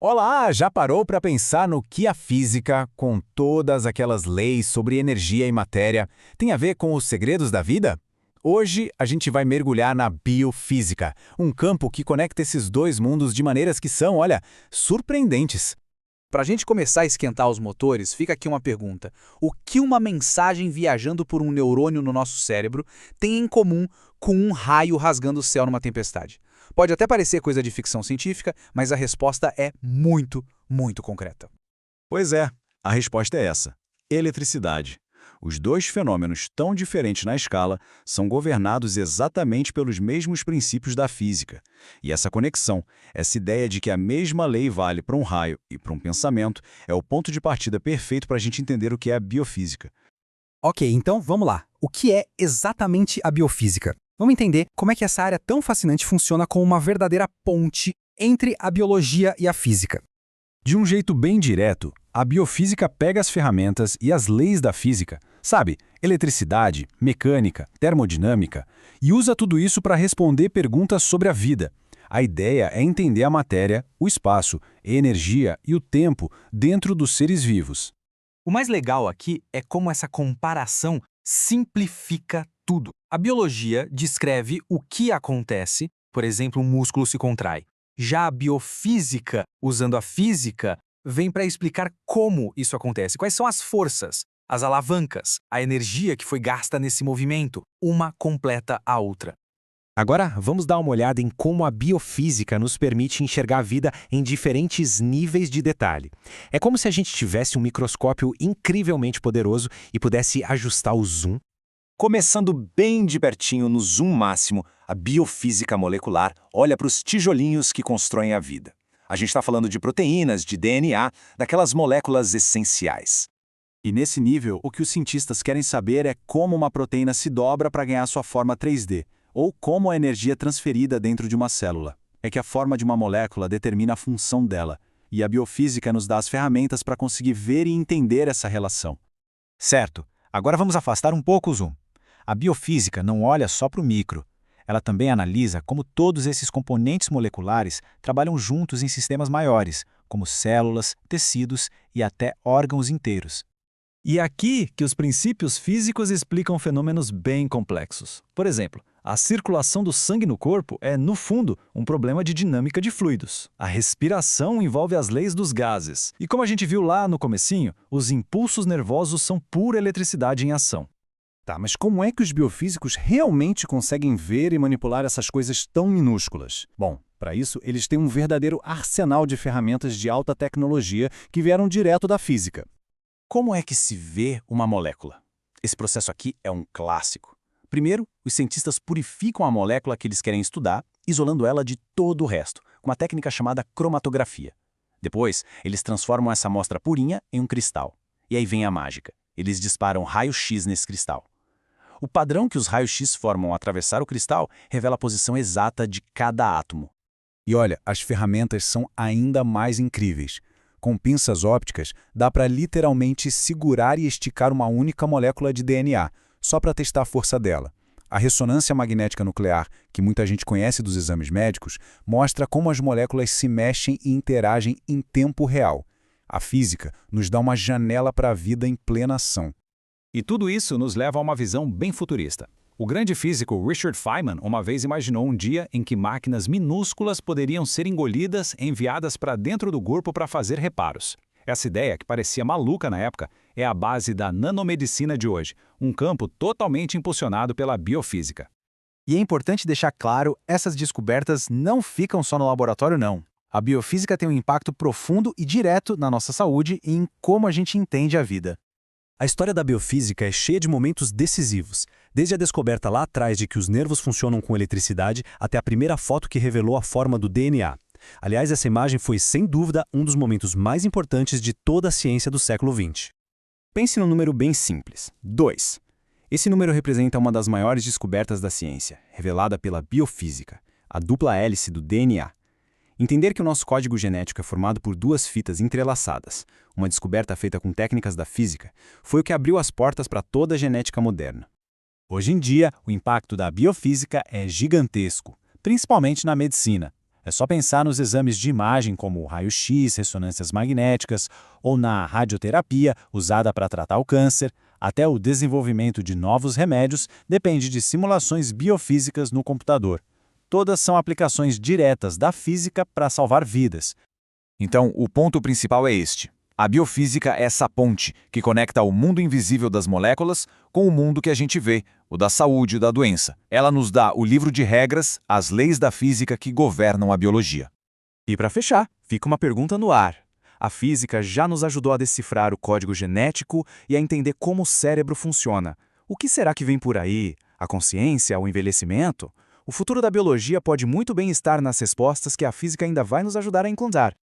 Olá, já parou para pensar no que a física, com todas aquelas leis sobre energia e matéria, tem a ver com os segredos da vida? Hoje a gente vai mergulhar na biofísica, um campo que conecta esses dois mundos de maneiras que são, olha, surpreendentes. Para a gente começar a esquentar os motores, fica aqui uma pergunta. O que uma mensagem viajando por um neurônio no nosso cérebro tem em comum com um raio rasgando o céu numa tempestade? Pode até parecer coisa de ficção científica, mas a resposta é muito, muito concreta. Pois é, a resposta é essa: eletricidade. Os dois fenômenos tão diferentes na escala são governados exatamente pelos mesmos princípios da física. E essa conexão, essa ideia de que a mesma lei vale para um raio e para um pensamento, é o ponto de partida perfeito para a gente entender o que é a biofísica. Ok, então vamos lá. O que é exatamente a biofísica? Vamos entender como é que essa área tão fascinante funciona como uma verdadeira ponte entre a biologia e a física. De um jeito bem direto, a biofísica pega as ferramentas e as leis da física, sabe, eletricidade, mecânica, termodinâmica, e usa tudo isso para responder perguntas sobre a vida. A ideia é entender a matéria, o espaço, a energia e o tempo dentro dos seres vivos. O mais legal aqui é como essa comparação simplifica tudo. A biologia descreve o que acontece, por exemplo, um músculo se contrai. Já a biofísica, usando a física, vem para explicar como isso acontece, quais são as forças, as alavancas, a energia que foi gasta nesse movimento. Uma completa a outra. Agora, vamos dar uma olhada em como a biofísica nos permite enxergar a vida em diferentes níveis de detalhe. É como se a gente tivesse um microscópio incrivelmente poderoso e pudesse ajustar o zoom. Começando bem de pertinho no zoom máximo, a biofísica molecular olha para os tijolinhos que constroem a vida. A gente está falando de proteínas, de DNA, daquelas moléculas essenciais. E nesse nível, o que os cientistas querem saber é como uma proteína se dobra para ganhar sua forma 3D, ou como a energia é transferida dentro de uma célula. É que a forma de uma molécula determina a função dela, e a biofísica nos dá as ferramentas para conseguir ver e entender essa relação. Certo, agora vamos afastar um pouco o zoom. A biofísica não olha só para o micro. Ela também analisa como todos esses componentes moleculares trabalham juntos em sistemas maiores, como células, tecidos e até órgãos inteiros. E é aqui que os princípios físicos explicam fenômenos bem complexos. Por exemplo, a circulação do sangue no corpo é, no fundo, um problema de dinâmica de fluidos. A respiração envolve as leis dos gases. E como a gente viu lá no comecinho, os impulsos nervosos são pura eletricidade em ação. Tá, mas como é que os biofísicos realmente conseguem ver e manipular essas coisas tão minúsculas? Bom, para isso, eles têm um verdadeiro arsenal de ferramentas de alta tecnologia que vieram direto da física. Como é que se vê uma molécula? Esse processo aqui é um clássico. Primeiro, os cientistas purificam a molécula que eles querem estudar, isolando ela de todo o resto, com uma técnica chamada cromatografia. Depois, eles transformam essa amostra purinha em um cristal. E aí vem a mágica. Eles disparam raio-x nesse cristal. O padrão que os raios-x formam ao atravessar o cristal revela a posição exata de cada átomo. E olha, as ferramentas são ainda mais incríveis. Com pinças ópticas, dá para literalmente segurar e esticar uma única molécula de DNA, só para testar a força dela. A ressonância magnética nuclear, que muita gente conhece dos exames médicos, mostra como as moléculas se mexem e interagem em tempo real. A física nos dá uma janela para a vida em plena ação. E tudo isso nos leva a uma visão bem futurista. O grande físico Richard Feynman uma vez imaginou um dia em que máquinas minúsculas poderiam ser engolidas e enviadas para dentro do corpo para fazer reparos. Essa ideia, que parecia maluca na época, é a base da nanomedicina de hoje, um campo totalmente impulsionado pela biofísica. E é importante deixar claro, essas descobertas não ficam só no laboratório não. A biofísica tem um impacto profundo e direto na nossa saúde e em como a gente entende a vida. A história da biofísica é cheia de momentos decisivos, desde a descoberta lá atrás de que os nervos funcionam com eletricidade até a primeira foto que revelou a forma do DNA. Aliás, essa imagem foi, sem dúvida, um dos momentos mais importantes de toda a ciência do século XX. Pense num número bem simples: 2. Esse número representa uma das maiores descobertas da ciência, revelada pela biofísica, a dupla hélice do DNA. Entender que o nosso código genético é formado por duas fitas entrelaçadas, uma descoberta feita com técnicas da física, foi o que abriu as portas para toda a genética moderna. Hoje em dia, o impacto da biofísica é gigantesco, principalmente na medicina. É só pensar nos exames de imagem como o raio-x, ressonâncias magnéticas ou na radioterapia usada para tratar o câncer. Até o desenvolvimento de novos remédios depende de simulações biofísicas no computador. Todas são aplicações diretas da física para salvar vidas. Então, o ponto principal é este. A biofísica é essa ponte que conecta o mundo invisível das moléculas com o mundo que a gente vê, o da saúde e da doença. Ela nos dá o livro de regras, as leis da física que governam a biologia. E para fechar, fica uma pergunta no ar. A física já nos ajudou a decifrar o código genético e a entender como o cérebro funciona. O que será que vem por aí? A consciência, o envelhecimento? O futuro da biologia pode muito bem estar nas respostas que a física ainda vai nos ajudar a encontrar.